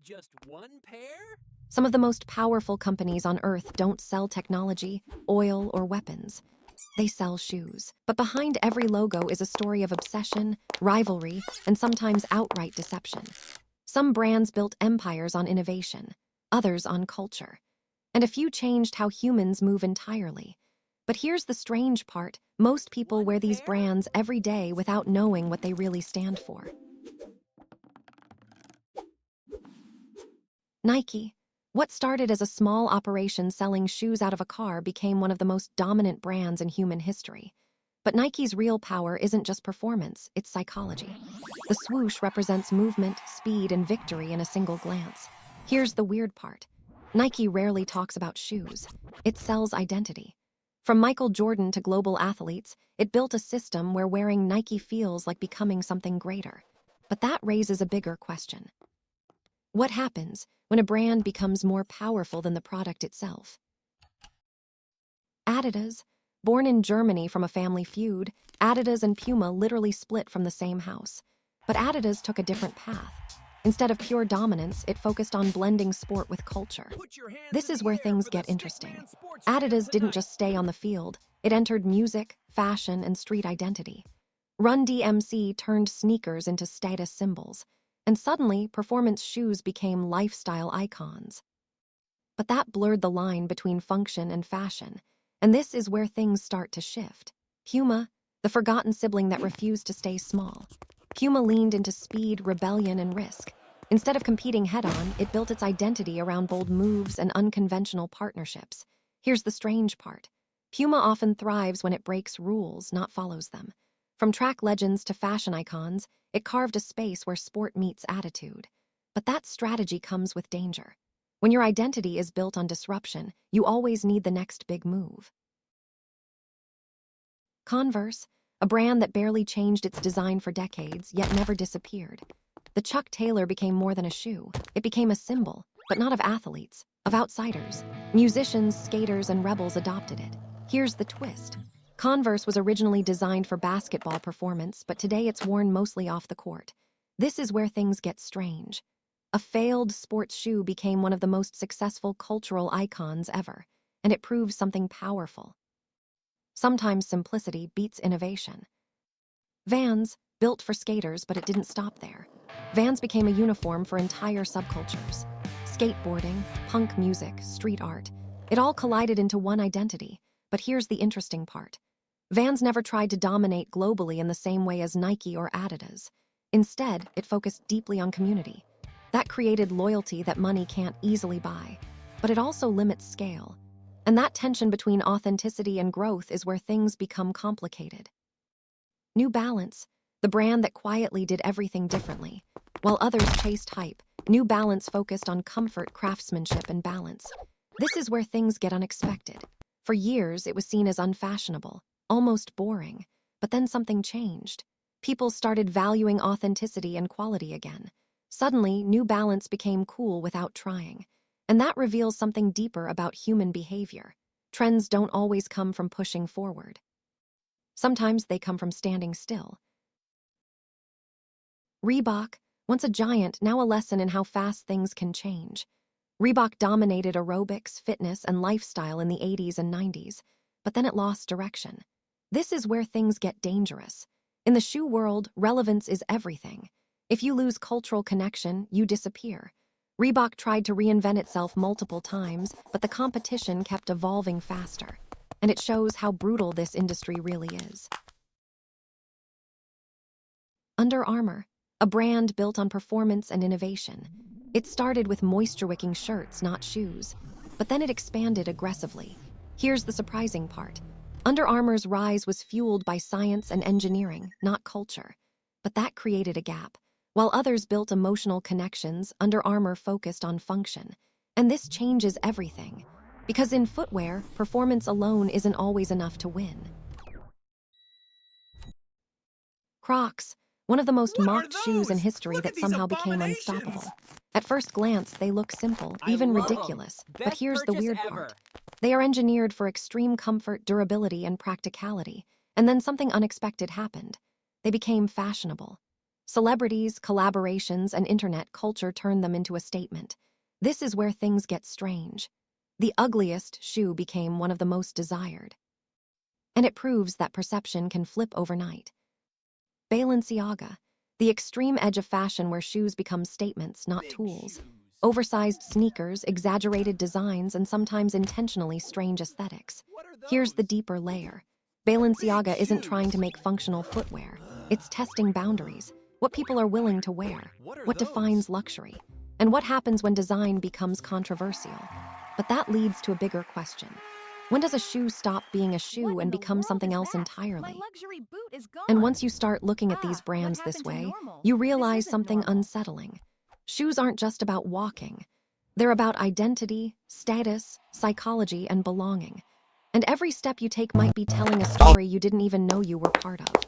Just one pair? Some of the most powerful companies on Earth don't sell technology, oil, or weapons. They sell shoes. But behind every logo is a story of obsession, rivalry, and sometimes outright deception. Some brands built empires on innovation, others on culture. And a few changed how humans move entirely. But here's the strange part: most people wear these brands every day without knowing what they really stand for. Nike. What started as a small operation selling shoes out of a car became one of the most dominant brands in human history. But Nike's real power isn't just performance, it's psychology. The swoosh represents movement, speed, and victory in a single glance. Here's the weird part. Nike rarely talks about shoes. It sells identity. From Michael Jordan to global athletes, it built a system where wearing Nike feels like becoming something greater. But that raises a bigger question. What happens when a brand becomes more powerful than the product itself? Adidas. Born in Germany from a family feud, Adidas and Puma literally split from the same house. But Adidas took a different path. Instead of pure dominance, it focused on blending sport with culture. This is where things get interesting. Adidas didn't just stay on the field, it entered music, fashion, and street identity. Run DMC turned sneakers into status symbols. And suddenly, performance shoes became lifestyle icons. But that blurred the line between function and fashion, and this is where things start to shift. Puma, the forgotten sibling that refused to stay small. Puma leaned into speed, rebellion, and risk. Instead of competing head-on, it built its identity around bold moves and unconventional partnerships. Here's the strange part. Puma often thrives when it breaks rules, not follows them. From track legends to fashion icons, it carved a space where sport meets attitude. But that strategy comes with danger. When your identity is built on disruption, you always need the next big move. Converse, a brand that barely changed its design for decades, yet never disappeared. The Chuck Taylor became more than a shoe. It became a symbol, but not of athletes, of outsiders. Musicians, skaters, and rebels adopted it. Here's the twist. Converse was originally designed for basketball performance, but today it's worn mostly off the court. This is where things get strange. A failed sports shoe became one of the most successful cultural icons ever, and it proves something powerful. Sometimes simplicity beats innovation. Vans, built for skaters, but it didn't stop there. Vans became a uniform for entire subcultures. Skateboarding, punk music, street art, it all collided into one identity. But here's the interesting part. Vans never tried to dominate globally in the same way as Nike or Adidas. Instead, it focused deeply on community. That created loyalty that money can't easily buy. But it also limits scale. And that tension between authenticity and growth is where things become complicated. New Balance, the brand that quietly did everything differently. While others chased hype, New Balance focused on comfort, craftsmanship, and balance. This is where things get unexpected. For years, it was seen as unfashionable, almost boring. But then something changed. People started valuing authenticity and quality again. Suddenly, New Balance became cool without trying. And that reveals something deeper about human behavior. Trends don't always come from pushing forward. Sometimes they come from standing still. Reebok, once a giant, now a lesson in how fast things can change. Reebok dominated aerobics, fitness, and lifestyle in the 80s and 90s, but then it lost direction. This is where things get dangerous. In the shoe world, relevance is everything. If you lose cultural connection, you disappear. Reebok tried to reinvent itself multiple times, but the competition kept evolving faster. And it shows how brutal this industry really is. Under Armour, a brand built on performance and innovation. It started with moisture-wicking shirts, not shoes. But then it expanded aggressively. Here's the surprising part. Under Armour's rise was fueled by science and engineering, not culture. But that created a gap. While others built emotional connections, Under Armour focused on function. And this changes everything. Because in footwear, performance alone isn't always enough to win. Crocs, one of the most What are mocked shoes in those? history Look that at these somehow became abominations! unstoppable. At first glance, they look simple, I even love 'em. ridiculous. But Best here's the purchase weird ever. part. They are engineered for extreme comfort, durability, and practicality. And then something unexpected happened. They became fashionable. Celebrities, collaborations, and internet culture turn them into a statement. This is where things get strange. The ugliest shoe became one of the most desired. And it proves that perception can flip overnight. Balenciaga, the extreme edge of fashion where shoes become statements, not tools. Oversized sneakers, exaggerated designs, and sometimes intentionally strange aesthetics. Here's the deeper layer. Balenciaga isn't trying to make functional footwear. It's testing boundaries. What people are willing to wear. What defines luxury. And what happens when design becomes controversial. But that leads to a bigger question. When does a shoe stop being a shoe and become something else entirely? And once you start looking at these brands this way, you realize something unsettling. Shoes aren't just about walking. They're about identity, status, psychology, and belonging. And every step you take might be telling a story you didn't even know you were part of.